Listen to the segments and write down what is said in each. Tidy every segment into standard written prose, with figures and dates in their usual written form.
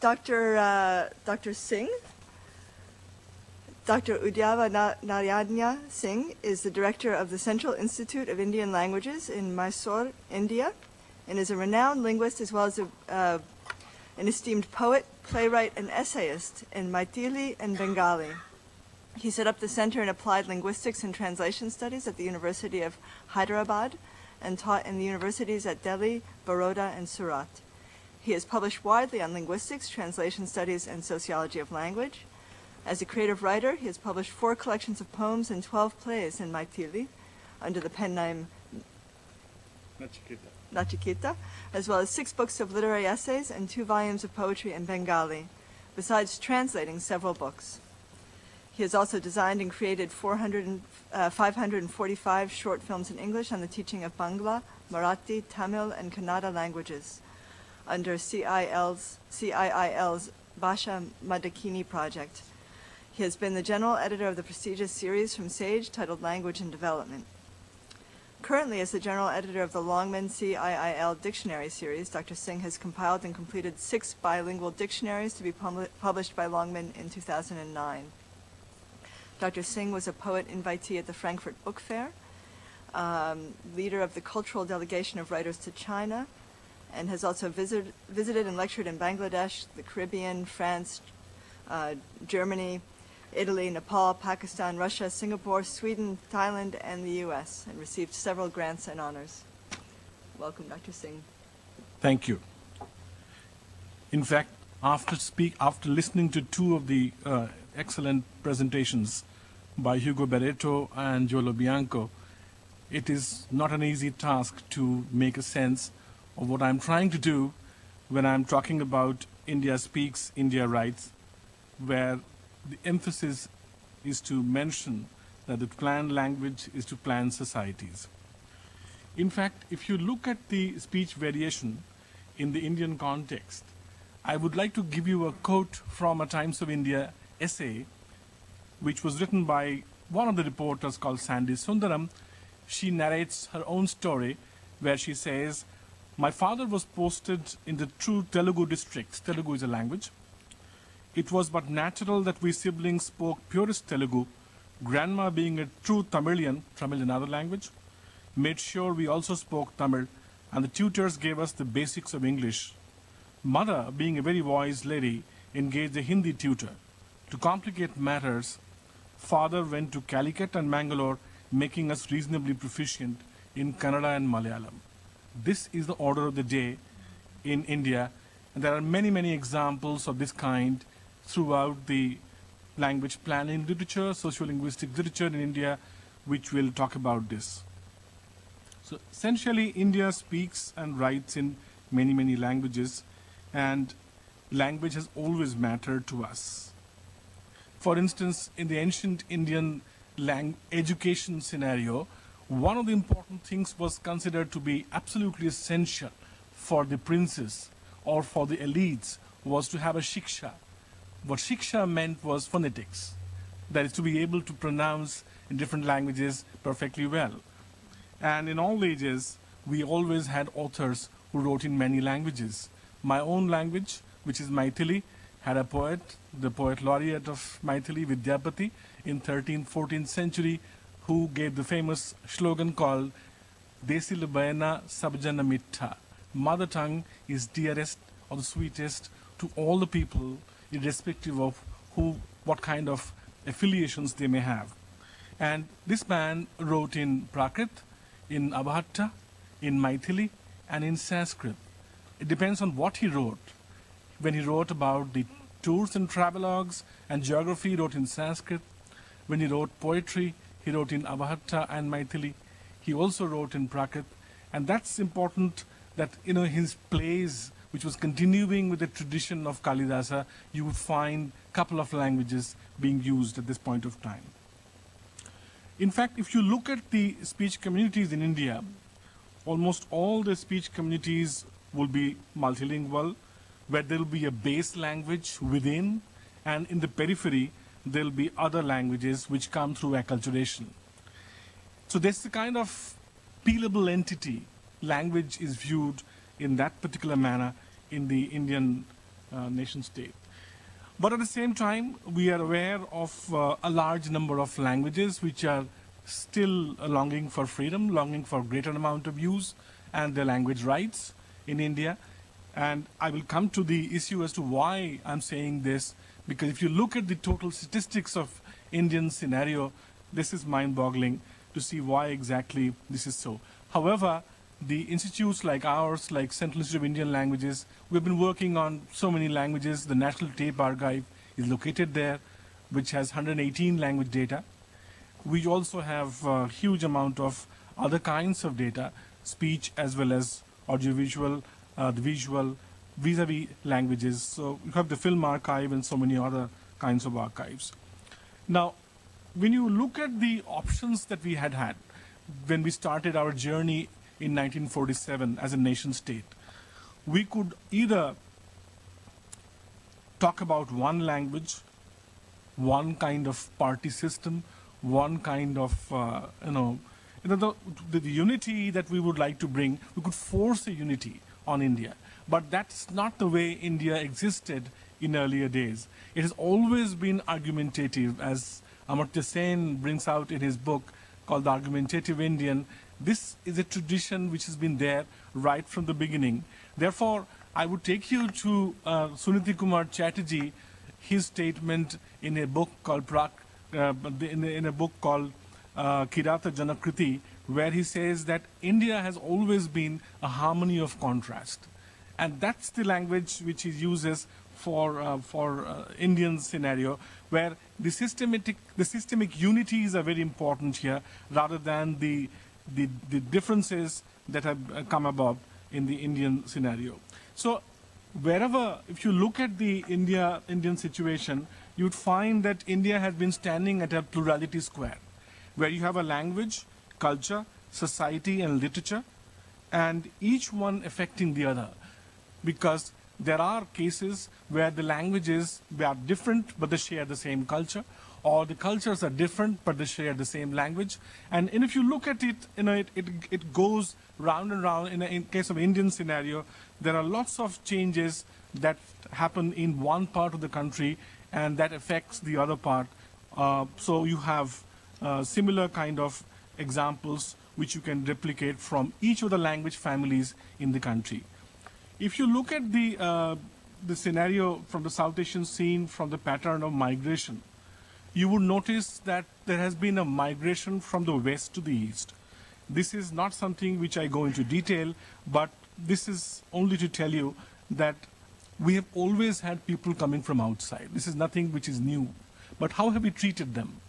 Dr. Singh, Dr. Udaya Narayanna Singh is the director of the Central Institute of Indian Languages in Mysore, India, and is a renowned linguist as well as an esteemed poet, playwright, and essayist in Maithili and Bengali. He set up the Center in Applied Linguistics and Translation Studies at the University of Hyderabad and taught in the universities at Delhi, Baroda, and Surat. He has published widely on linguistics, translation studies, and sociology of language. As a creative writer, he has published 4 collections of poems and 12 plays in Maithili under the pen name Nachiketa, as well as 6 books of literary essays and 2 volumes of poetry in Bengali, besides translating several books. He has also designed and created 545 short films in English on the teaching of Bangla, Marathi, Tamil, and Kannada languages under CIIL's Bhasha Madakini project. He has been the general editor of the prestigious series from Sage titled Language and Development. Currently, as the general editor of the Longman CIIL Dictionary series, Dr. Singh has compiled and completed 6 bilingual dictionaries to be published by Longman in 2009. Dr. Singh was a poet invitee at the Frankfurt Book Fair, leader of the cultural delegation of writers to China, and has also visited and lectured in Bangladesh, the Caribbean, France, Germany, Italy, Nepal, Pakistan, Russia, Singapore, Sweden, Thailand, and the US, and received several grants and honors. Welcome, Dr. Singh. Thank you. In fact, after listening to 2 of the excellent presentations by Hugo Barreto and Giulio Bianco, it is not an easy task to make a sense of what I'm trying to do when I'm talking about India Speaks, India Writes, where the emphasis is to mention that the planned language is to plan societies. In fact, if you look at the speech variation in the Indian context, I would like to give you a quote from a Times of India essay which was written by one of the reporters called Sandy Sundaram. She narrates her own story where she says, "My father was posted in the true Telugu districts." Telugu is a language. "It was but natural that we siblings spoke purest Telugu. Grandma, being a true Tamilian, Tamil another language, made sure we also spoke Tamil, and the tutors gave us the basics of English. Mother, being a very wise lady, engaged a Hindi tutor. To complicate matters, father went to Calicut and Mangalore, making us reasonably proficient in Kannada and Malayalam." This is the order of the day in India, and there are many, many examples of this kind throughout the language planning literature, sociolinguistic literature in India, which will talk about this. So essentially, India speaks and writes in many, many languages, and language has always mattered to us. For instance, in the ancient Indian education scenario, one of the important things was considered to be absolutely essential for the princes or for the elites was to have a shiksha. What shiksha meant was phonetics, that is to be able to pronounce in different languages perfectly well. And in all ages, we always had authors who wrote in many languages. My own language, which is Maithili, had a poet, the poet laureate of Maithili, Vidyapati, in 13th, 14th century, who gave the famous slogan called Desil Bayana Sabjana Mittha. Mother tongue is dearest or the sweetest to all the people, irrespective of what kind of affiliations they may have. And this man wrote in Prakrit, in Abhatta, in Maithili, and in Sanskrit. It depends on what he wrote. When he wrote about the tours and travelogues and geography, he wrote in Sanskrit. When he wrote poetry, he wrote in Abhatta and Maithili. He also wrote in Prakrit. And that's important that, his plays, which was continuing with the tradition of Kalidasa, you would find a couple of languages being used at this point of time. In fact, if you look at the speech communities in India, almost all the speech communities will be multilingual, where there will be a base language within, and in the periphery, there will be other languages which come through acculturation. So there's a kind of peelable entity. Language is viewed in that particular manner in the Indian nation state. But at the same time, we are aware of a large number of languages which are still longing for freedom, longing for greater amount of use and their language rights in India. And I will come to the issue as to why I'm saying this, because if you look at the total statistics of Indian scenario, this is mind-boggling to see why exactly this is so. However, the institutes like ours, like Central Institute of Indian Languages, we've been working on so many languages. The National Tape Archive is located there, which has 118 language data. We also have a huge amount of other kinds of data, speech as well as audiovisual, the visual, vis-a-vis languages. So you have the film archive and so many other kinds of archives. Now, when you look at the options that we had when we started our journey in 1947 as a nation state, we could either talk about one language, one kind of party system, one kind of, the unity that we would like to bring. We could force a unity on India. But that's not the way India existed in earlier days. It has always been argumentative, as Amartya Sen brings out in his book called The Argumentative Indian. This is a tradition which has been there right from the beginning. Therefore, I would take you to Suniti Kumar Chatterjee, his statement in a book called in a book called Kirata Janakriti, where he says that India has always been a harmony of contrast. And that's the language which he uses for Indian scenario, where the systemic unities are very important here, rather than the differences that have come about in the Indian scenario. So wherever, if you look at the Indian situation, you'd find that India has been standing at a plurality square, where you have a language, culture, society, and literature, and each one affecting the other. Because there are cases where the languages are different, but they share the same culture, or the cultures are different, but they share the same language. And if you look at it, it goes round and round. In case of Indian scenario, there are lots of changes that happen in one part of the country, and that affects the other part. So you have similar kind of examples which you can replicate from each of the language families in the country. If you look at the scenario from the South Asian scene, from the pattern of migration, you would notice that there has been a migration from the west to the east. This is not something which I go into detail, but this is only to tell you that we have always had people coming from outside. This is nothing which is new. But how have we treated them?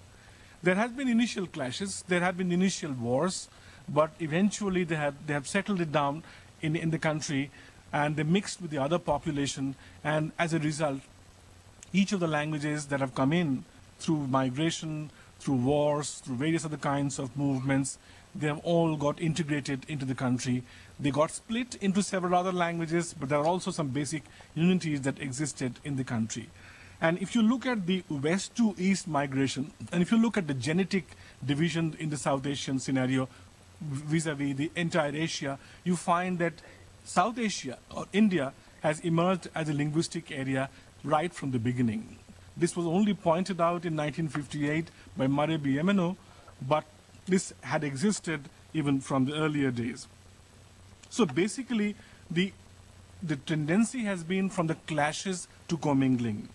There has been initial clashes, there have been initial wars, but eventually they have settled it down in the country, and they mixed with the other population, and as a result, each of the languages that have come in through migration, through wars, through various other kinds of movements, they have all got integrated into the country. They got split into several other languages, but there are also some basic unities that existed in the country. And if you look at the west to east migration, and if you look at the genetic division in the South Asian scenario vis-a-vis the entire Asia, you find that South Asia, or India, has emerged as a linguistic area right from the beginning. This was only pointed out in 1958 by Murray B. Emino, but this had existed even from the earlier days. So basically, the tendency has been from the clashes to commingling.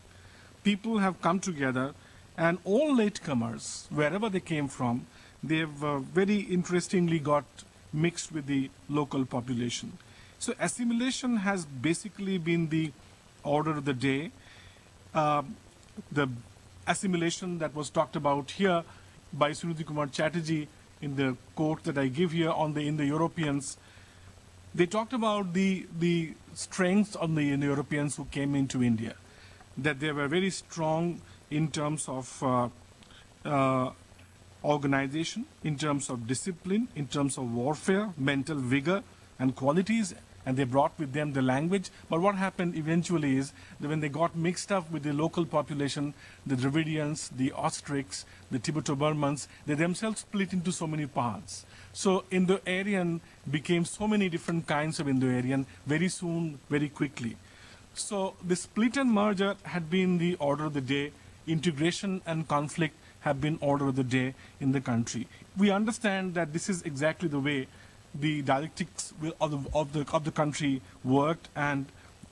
People have come together, and all latecomers, wherever they came from, they have very interestingly got mixed with the local population. So assimilation has basically been the order of the day. The assimilation that was talked about here by Suniti Kumar Chatterjee in the quote that I give here on the Indo-Europeans, they talked about the strengths of the Indo-Europeans who came into India, that they were very strong in terms of organization, in terms of discipline, in terms of warfare, mental vigor, and qualities, and they brought with them the language. But what happened eventually is that when they got mixed up with the local population, the Dravidians, the Austrics, the Tibeto-Burmans, they themselves split into so many parts. So Indo-Aryan became so many different kinds of Indo-Aryan very soon, very quickly. So the split and merger had been the order of the day. Integration and conflict have been order of the day in the country. We understand that this is exactly the way the dialectics of the country worked, and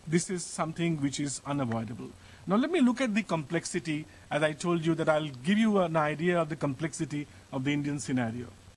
this is something which is unavoidable. Now let me look at the complexity. As I told you that I'll give you an idea of the complexity of the Indian scenario.